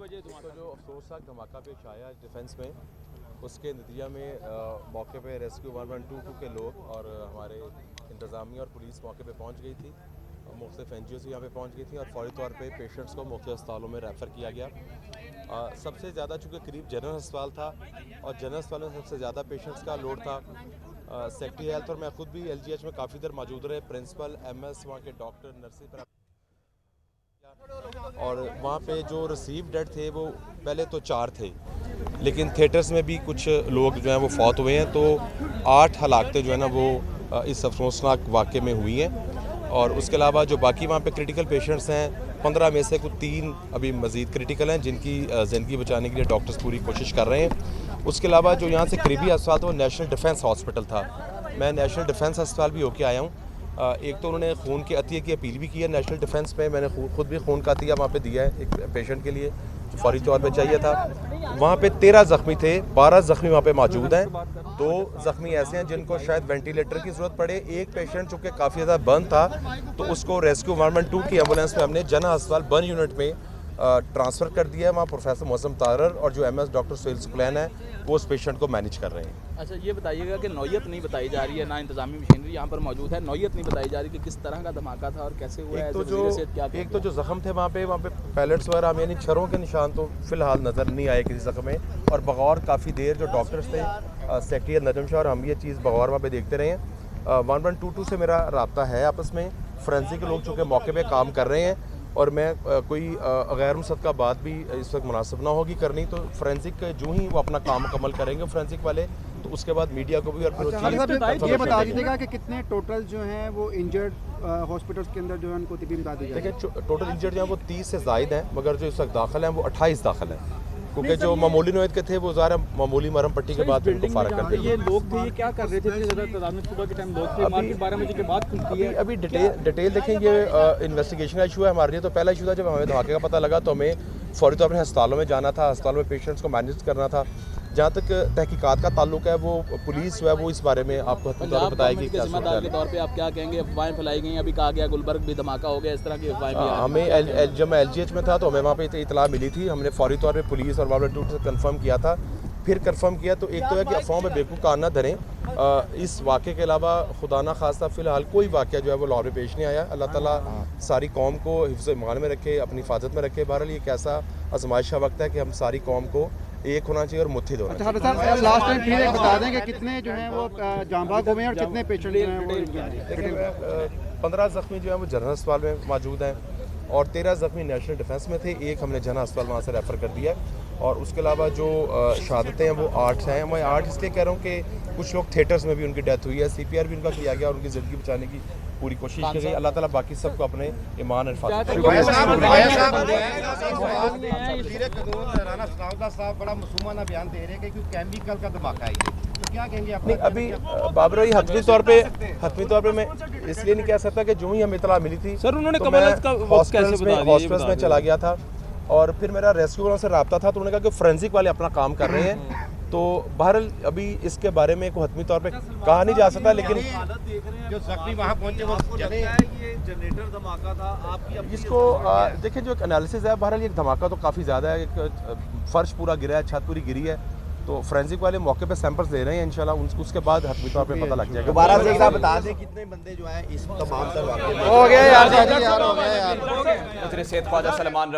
बजे तो जो अफसोसनाक धमाका पेश आया डिफेंस में, उसके नतीजा में मौके पे रेस्क्यू 1122 के लोग और हमारे इंतज़ामिया और पुलिस मौके पे पहुंच गई थी। मुख्तलिफ NGOs यहाँ पे पहुंच गई थी और फौरी तौर पे पेशेंट्स को मुख्तलिफ अस्पतालों में रेफ़र किया गया। सबसे ज़्यादा चूँकि करीब जनरल अस्पताल था और जनरल अस्पताल में सबसे ज़्यादा पेशेंट्स का लोड था। सेक्रेटरी हेल्थ और मैं खुद भी LGH में काफ़ी देर मौजूद रहे। प्रिंसिपल, MS, वहाँ के डॉक्टर, नर्सें पर, और वहाँ पे जो रिसीव डेड थे वो पहले तो 4 थे, लेकिन थिएटर्स में भी कुछ लोग जो हैं वो फौत हुए हैं। तो 8 हलाकतें जो है ना वो इस अफसोसनाक वाक़े में हुई हैं। और उसके अलावा जो बाकी वहाँ पे क्रिटिकल पेशेंट्स हैं, 15 में से कुछ 3 अभी मज़ीद क्रिटिकल हैं, जिनकी ज़िंदगी बचाने के लिए डॉक्टर्स पूरी कोशिश कर रहे हैं। उसके अलावा जो यहाँ से करीबी अस्पताल था वो नेशनल डिफेंस हॉस्पिटल था। मैं नेशनल डिफेंस अस्पताल भी होके आया हूँ। एक तो उन्होंने खून के अतिये की अपील भी की है नेशनल डिफेंस में। मैंने खुद भी खून का अतिया वहाँ पे दिया है एक पेशेंट के लिए जो फौरी तौर पे चाहिए था। वहाँ पे 13 ज़ख्मी थे, 12 ज़ख्मी वहाँ पे मौजूद हैं। 2 ज़ख्मी ऐसे हैं जिनको शायद वेंटिलेटर की ज़रूरत पड़े। एक पेशेंट चूँकि काफ़ी ज़्यादा बर्न था तो उसको रेस्क्यू 112 की एम्बुलेंस में हमने जना अस्पताल बर्न यूनिट में ट्रांसफ़र कर दिया है। वहाँ प्रोफेसर मौसम तारर और जो MS डॉक्टर सुहेल सुकलैन है वो उस पेशेंट को मैनेज कर रहे हैं। अच्छा, ये बताइएगा कि नौयत नहीं बताई जा रही है, ना इंतजामी मशीनरी यहाँ पर मौजूद है, नौयत नहीं बताई जा रही कि किस तरह का धमाका था और कैसे हुआ है। एक तो जो ज़ख्म थे वहाँ पे पैलेट्स वगैरह यानी छरों के निशान तो फ़िलहाल नज़र नहीं आए किसी ज़ख्म में। और बगौर काफ़ी देर जो डॉक्टर्स थे, सेक्रेटरी नजम शाह और हम ये चीज़ बगौर वहाँ पे देखते रहे हैं। 1122 से मेरा रब्ता है आपस में। फोरेंसिक के लोग चूँकि मौके पे काम कर रहे हैं और मैं कोई गैर मुसद्दक़ा बात भी इस वक्त मुनासिब ना होगी करनी, तो फोरेंसिक जो ही वो अपना काम मुकम्मल करेंगे फोरेंसिक वाले, तो उसके बाद मीडिया को भी और फिर ये बता दीजिएगा कि कितने टोटल जो हैं वो इंजर्ड हॉस्पिटल्स के अंदर जो है उनको तिबी बता दीजिए। देखिए टोटल इंजर्ड जो है वो 30 से ज़ायद हैं, मगर जो इस वक्त दाखिल हैं वो 28 दाखिल हैं, क्योंकि जो मामूली नोयत के थे वो ज़ाहिर मामूली मरहम पट्टी के बाद उनको फारग कर दिया। ये लोग थे, ये क्या कर रहे थे? सुबह के टाइम लोग थे, मार्केट 12 बजे के बाद खुलती है। अभी डिटेल देखें, ये इन्वेस्टिगेशन का इशू है हमारे लिए। तो पहला इशू था जब हमें धमाके का पता लगा तो हमें फौरी तौर पर अस्पतालों में जाना था, अस्पतालों में पेशेंट्स को मैनेज करना था। जहाँ तक तहकीकात का ताल्लुक है वो पुलिस जो है वो इस बारे में आपको बताएगी। जिम्मेदार के तौर पे आप क्या कहेंगे? अफवाहें फैलाई गई, अभी कहा गया गुलबर्ग भी धमाका हो गया, इस तरह की अफवाहें भी। हमें जब मैं LGH में था तो हमें वहाँ पे इतला मिली थी। हमने फौरी तौर पे पुलिस और 112 से कंफर्म किया था, फिर कंफर्म किया। तो एक तो है कि अफवाहों में बेवकूफ़ कान ना धरें। इस वाक़े के अलावा खुदा ना खास्ता फ़िलहाल कोई वाक़या जो है वो लाहौर में पेश नहीं आया। अल्लाह ताला सारी कौम को हिफ्ज़ ईमान में रखे, अपनी हिफाजत में रखे। बहरहाल ये एक ऐसा आजमाइश का वक्त है कि हम सारी कौम को एक होना चाहिए और मुत्हिद होना चाहिए। अच्छा, लास्ट टाइम फिर बता दें कि कितने जो हैं वो जांबाग हुए हैं और कितने पेशेंट जो हैं वो। 15 ज़ख्मी जो है वो जनरल अस्पताल में मौजूद हैं और 13 ज़ख्मी नेशनल डिफेंस में थे। एक हमने जना अस्पताल वहाँ से रेफ़र कर दिया है। और उसके अलावा जो शहादतें हैं वो 8 हैं। मैं 8 इसलिए कह रहा हूँ कि कुछ लोग थिएटर्स में भी उनकी डेथ हुई है, CPR भी उनका किया गया और उनकी ज़िंदगी बचाने की पूरी कोशिश की गई। अल्लाह ताला बाकी सबको अपने ईमान और बड़ा मासूमाना बयान दे रहे हैं कि केमिकल का धमाका है, तो क्या कहेंगे आप? नहीं, अभी बाबर भाई हतमी तौर पे मैं इसलिए नहीं कह सकता कि जो ही हमें इतला मिली थी सर उन्होंने हॉस्पिटल्स में चला गया था और फिर मेरा रेस्क्यू वालों से रब्ता था, तो उन्होंने कहा कि फोरेंसिक वाले अपना काम कर रहे हैं। तो बहरहाल अभी इसके बारे में कोई हतमी तौर पे कहा नहीं जा सकता, लेकिन जो जख्मी वहाँ पहुंचे वो जले हैं। ये जनरेटर धमाका था आपकी इसको देखिए जो एक एनालिसिस है, बहरहाल ये धमाका तो काफ़ी ज़्यादा है। एक फर्श पूरा गिरा है, छत पूरी गिरी है, तो फोरेंसिक वाले मौके पे सैंपल्स ले रहे हैं। इंशाल्लाह उसके बाद हतमी तौर पे पता लग जाएगा। दोबारा से एक बता दें कितने बंदे जो हैं इस तमाम हो गया यार।